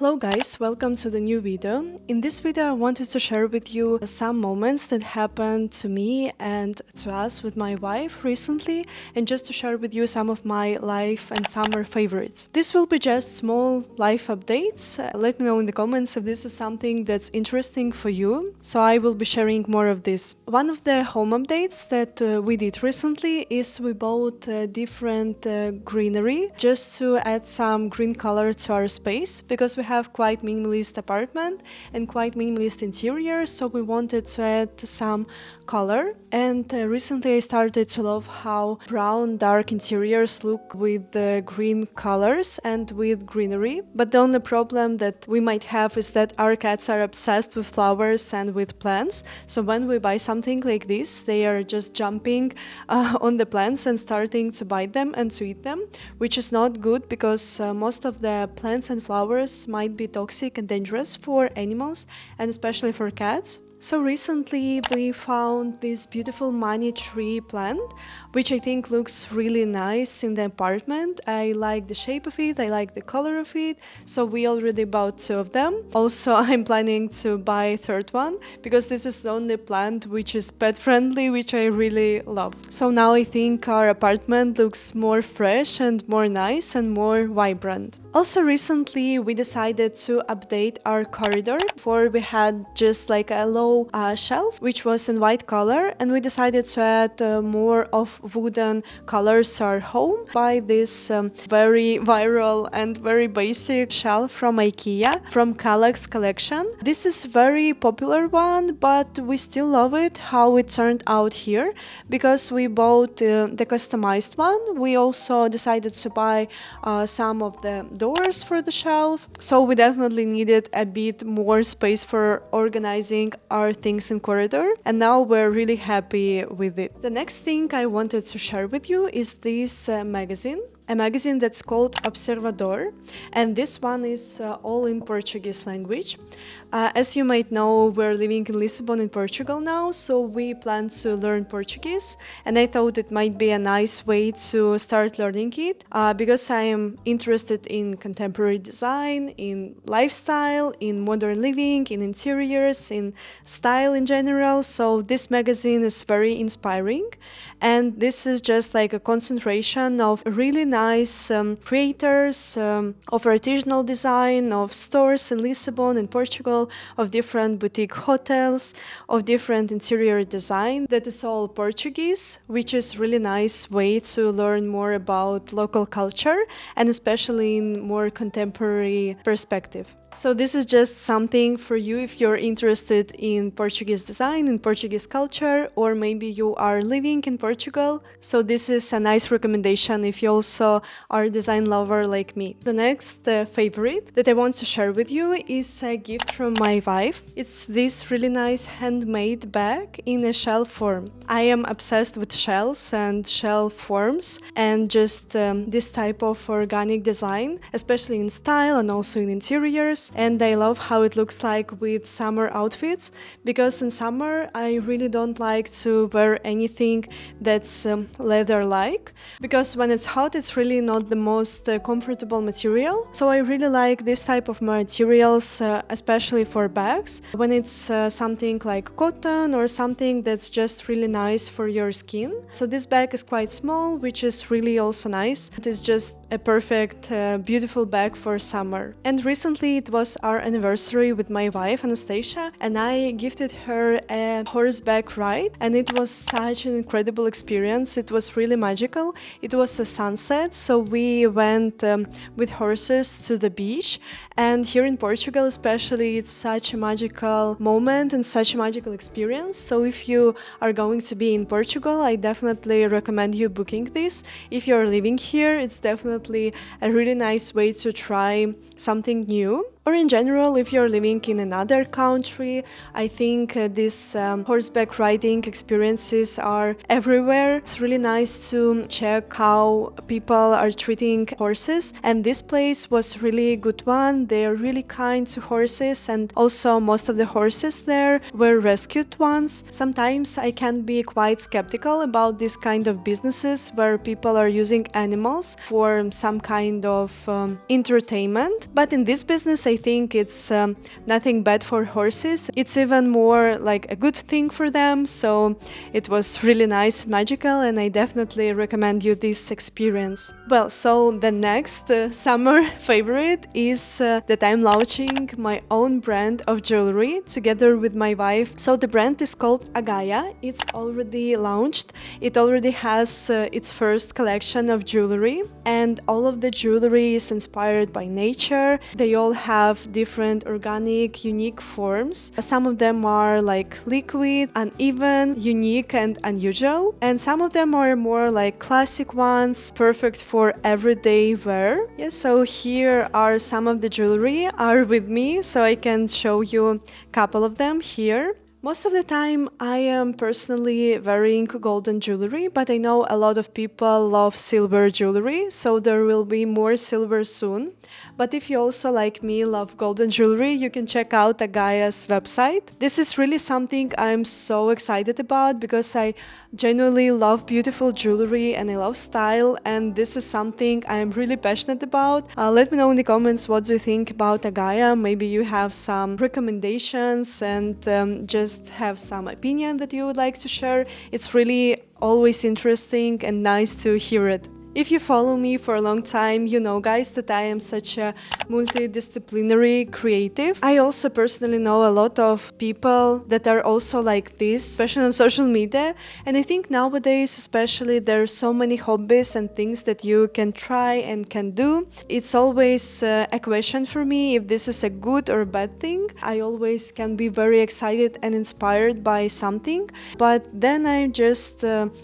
Hello guys, welcome to the new video. In this video I wanted to share with you some moments that happened to me and to us with my wife recently, and just to share with you some of my life and summer favorites. This will be just small life updates. Let me know in the comments if this is something that's interesting for you, so I will be sharing more of this. One of the home updates that we did recently is we bought different greenery just to add some green color to our space, because we have quite minimalist apartment and quite minimalist interior, so we wanted to add some color. And recently I started to love how brown dark interiors look with the green colors and with greenery. But the only problem that we might have is that our cats are obsessed with flowers and with plants, so when we buy something like this they are just jumping on the plants and starting to bite them and to eat them, which is not good because most of the plants and flowers might be toxic and dangerous for animals and especially for cats. So recently we found this beautiful money tree plant, which I think looks really nice in the apartment. I like the shape of it, I like the color of it, so we already bought 2 of them. Also I'm planning to buy a 3rd one, because this is the only plant which is pet friendly, which I really love. So now I think our apartment looks more fresh and more nice and more vibrant. Also recently we decided to update our corridor. Before we had just like a low shelf which was in white color, and we decided to add more of wooden colors to our home by this very viral and very basic shelf from IKEA, from KALLAX collection. This is very popular one, but we still love it how it turned out here, because we bought the customized one. We also decided to buy some of the doors for the shelf, so we definitely needed a bit more space for organizing our things in corridor, and now we're really happy with it. The next thing I wanted to share with you is this magazine. A magazine that's called Observador, and this one is all in Portuguese language. As you might know, we're living in Lisbon in Portugal now, so we plan to learn Portuguese, and I thought it might be a nice way to start learning it, because I am interested in contemporary design, in lifestyle, in modern living, in interiors, in style in general, so this magazine is very inspiring, and this is just like a concentration of really nice creators of artisanal design, of stores in Lisbon in Portugal, of different boutique hotels, of different interior design that is all Portuguese, which is really nice way to learn more about local culture and especially in more contemporary perspective. So this is just something for you if you're interested in Portuguese design, in Portuguese culture, or maybe you are living in Portugal. So this is a nice recommendation if you also are a design lover like me. The next favorite that I want to share with you is a gift from my wife. It's this really nice handmade bag in a shell form. I am obsessed with shells and shell forms and just this type of organic design, especially in style and also in interiors. And I love how it looks like with summer outfits, because in summer I really don't like to wear anything that's leather-like, because when it's hot it's really not the most comfortable material. So I really like this type of materials, especially for bags, when it's something like cotton or something that's just really nice for your skin. So this bag is quite small, which is really also nice. It is just a perfect, beautiful bag for summer. And recently it was our anniversary with my wife Anastasia, and I gifted her a horseback ride, and it was such an incredible experience. It was really magical. It was a sunset, so we went with horses to the beach, and here in Portugal especially it's such a magical moment and such a magical experience. So if you are going to be in Portugal, I definitely recommend you booking this. If you're living here, it's definitely a really nice way to try something new. Or in general, if you're living in another country, I think these horseback riding experiences are everywhere. It's really nice to check how people are treating horses, and this place was really good one. They're really kind to horses, and also most of the horses there were rescued ones. Sometimes I can be quite skeptical about this kind of businesses where people are using animals for some kind of entertainment. But in this business, I think it's nothing bad for horses. It's even more like a good thing for them. So it was really nice and magical, and I definitely recommend you this experience. Well, so the next summer favorite is that I'm launching my own brand of jewelry together with my wife. So the brand is called Agaia. It's already launched. It already has its first collection of jewelry, and all of the jewelry is inspired by nature. They all have different organic, unique forms. Some of them are like liquid, uneven, unique and unusual, and some of them are more like classic ones, perfect for everyday wear. Yes, so here are some of the jewelry are with me, so I can show you a couple of them here. Most of the time I am personally wearing golden jewelry, but I know a lot of people love silver jewelry, so there will be more silver soon. But if you also, like me, love golden jewelry, you can check out Agaia's website. This is really something I'm so excited about because I genuinely love beautiful jewelry and I love style, and this is something I'm really passionate about. Let me know in the comments what do you think about Agaia. Maybe you have some recommendations and just have some opinion that you would like to share. It's really always interesting and nice to hear it. If you follow me for a long time, you know, guys, that I am such a multidisciplinary creative. I also personally know a lot of people that are also like this, especially on social media. And I think nowadays, especially, there are so many hobbies and things that you can try and can do. It's always a question for me if this is a good or bad thing. I always can be very excited and inspired by something, but then I just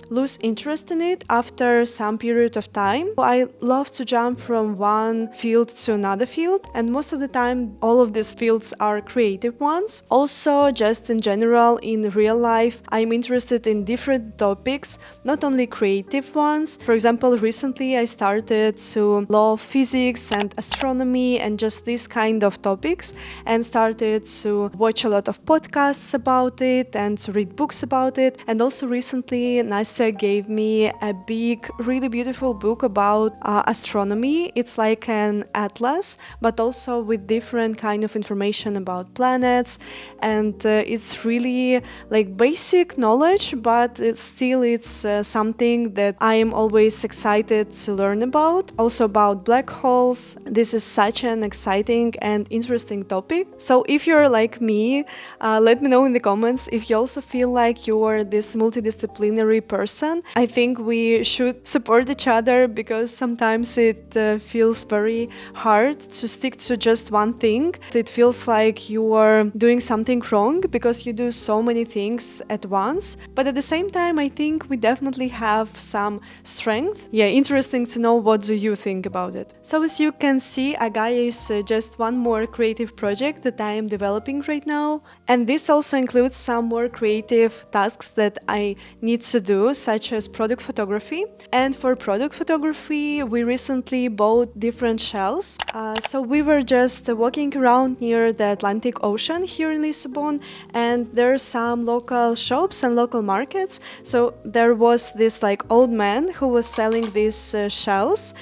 lose interest in it after some period of time. I love to jump from one field to another field, and most of the time all of these fields are creative ones. Also, just in general, in real life, I'm interested in different topics, not only creative ones. For example, recently I started to love physics and astronomy and just these kind of topics, and started to watch a lot of podcasts about it and to read books about it. And also recently Nastya gave me a big, really beautiful book about astronomy. It's like an atlas, but also with different kind of information about planets, and it's really like basic knowledge, but it's something that I am always excited to learn about. Also about black holes. This is such an exciting and interesting topic. So if you're like me, let me know in the comments if you also feel like you're this multidisciplinary person. I think we should support each other, because sometimes it feels very hard to stick to just one thing. It feels like you are doing something wrong because you do so many things at once. But at the same time, I think we definitely have some strength. Yeah, interesting to know what do you think about it. So as you can see, Agaia is just one more creative project that I am developing right now. And this also includes some more creative tasks that I need to do, such as product photography. And for product photography, we recently bought different shells. So we were just walking around near the Atlantic Ocean here in Lisbon, and there are some local shops and local markets. So there was this like old man who was selling these shells.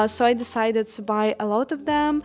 So I decided to buy a lot of them,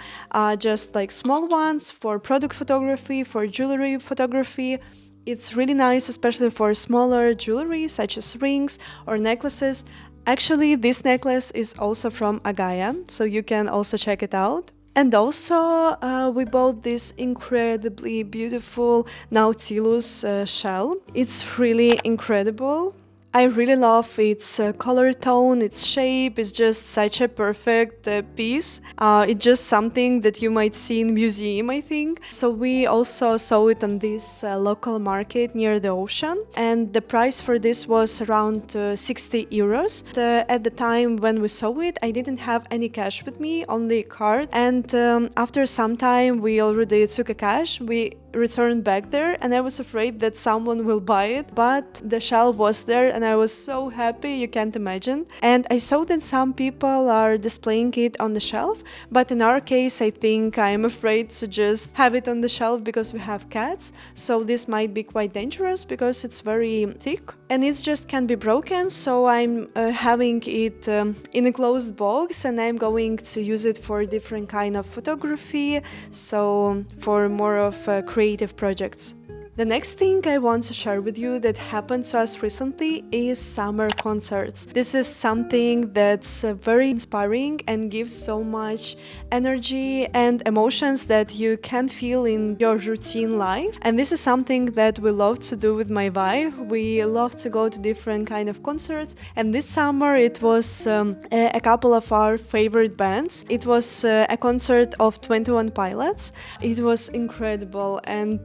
just like small ones for product photography, for jewelry photography. It's really nice, especially for smaller jewelry such as rings or necklaces. Actually, this necklace is also from Agaia, so you can also check it out. And also, we bought this incredibly beautiful nautilus shell. It's really incredible. I really love its color tone, its shape. It's just such a perfect piece. It's just something that you might see in a museum, I think. So we also saw it on this local market near the ocean, and the price for this was around 60 euros. At the time when we saw it, I didn't have any cash with me, only a card. And after some time, we already took a cash. We returned back there, and I was afraid that someone will buy it, but the shelf was there and I was so happy, you can't imagine. And I saw that some people are displaying it on the shelf, but in our case I think I'm afraid to just have it on the shelf because we have cats, so this might be quite dangerous because it's very thick and it just can be broken. So I'm having it in a closed box, and I'm going to use it for different kind of photography, so for more of creative projects. The next thing I want to share with you that happened to us recently is summer concerts. This is something that's very inspiring and gives so much energy and emotions that you can't feel in your routine life. And this is something that we love to do with my wife. We love to go to different kind of concerts. And this summer it was a couple of our favorite bands. It was a concert of 21 Pilots. It was incredible, and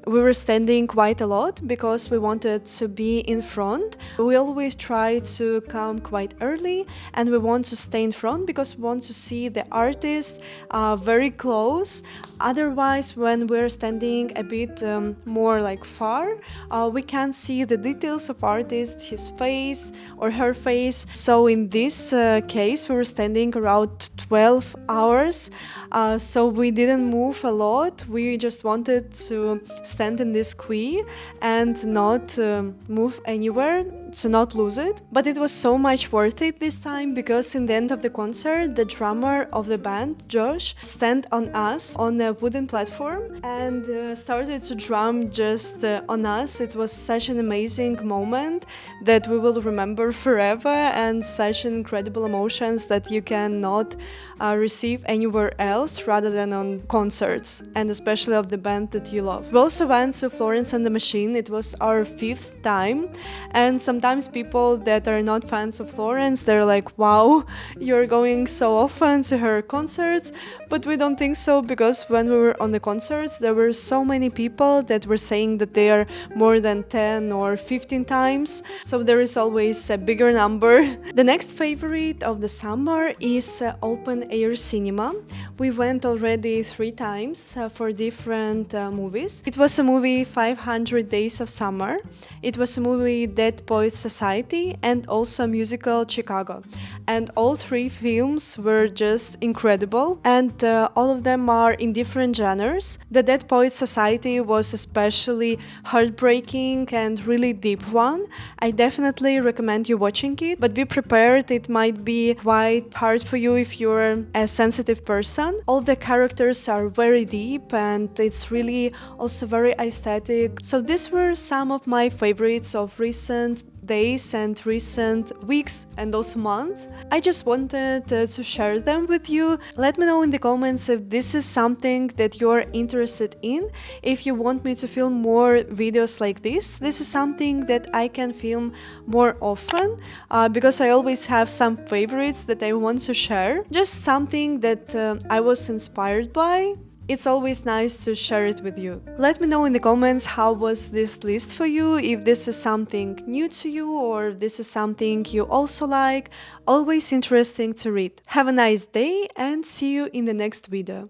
we were standing quite a lot because we wanted to be in front. We always try to come quite early, and we want to stay in front because we want to see the artist very close. Otherwise, when we're standing a bit more like far, we can't see the details of artist, his face or her face. So in this case, we were standing around 12 hours, so we didn't move a lot. We just wanted to stand in this queue and not move anywhere, to not lose it. But it was so much worth it this time, because in the end of the concert, the drummer of the band, Josh, stand on us on a wooden platform and started to drum just on us. It was such an amazing moment that we will remember forever, and such incredible emotions that you cannot receive anywhere else rather than on concerts, and especially of the band that you love. We also went to Florence and the Machine. It was our 5th time, and sometimes people that are not fans of Florence, they're like, wow, you're going so often to her concerts. But we don't think so, because when we were on the concerts, there were so many people that were saying that they are more than 10 or 15 times, so there is always a bigger number. The next favorite of the summer is open air cinema. We went already 3 times for different movies. It was a movie 500 Days of Summer, it was a movie Dead Poets Society, and also a musical Chicago. And all 3 films were just incredible, and all of them are in different genres. The Dead Poets Society was especially heartbreaking and really deep one. I definitely recommend you watching it, but be prepared, it might be quite hard for you if you're a sensitive person. All the characters are very deep, and it's really also very aesthetic. So these were some of my favorites of recent days and recent weeks and also months. I just wanted to share them with you. Let me know in the comments if this is something that you're interested in. If you want me to film more videos like this is something that I can film more often, because I always have some favorites that I want to share. Just something that I was inspired by. It's always nice to share it with you. Let me know in the comments how was this list for you, if this is something new to you or if this is something you also like. Always interesting to read. Have a nice day and see you in the next video.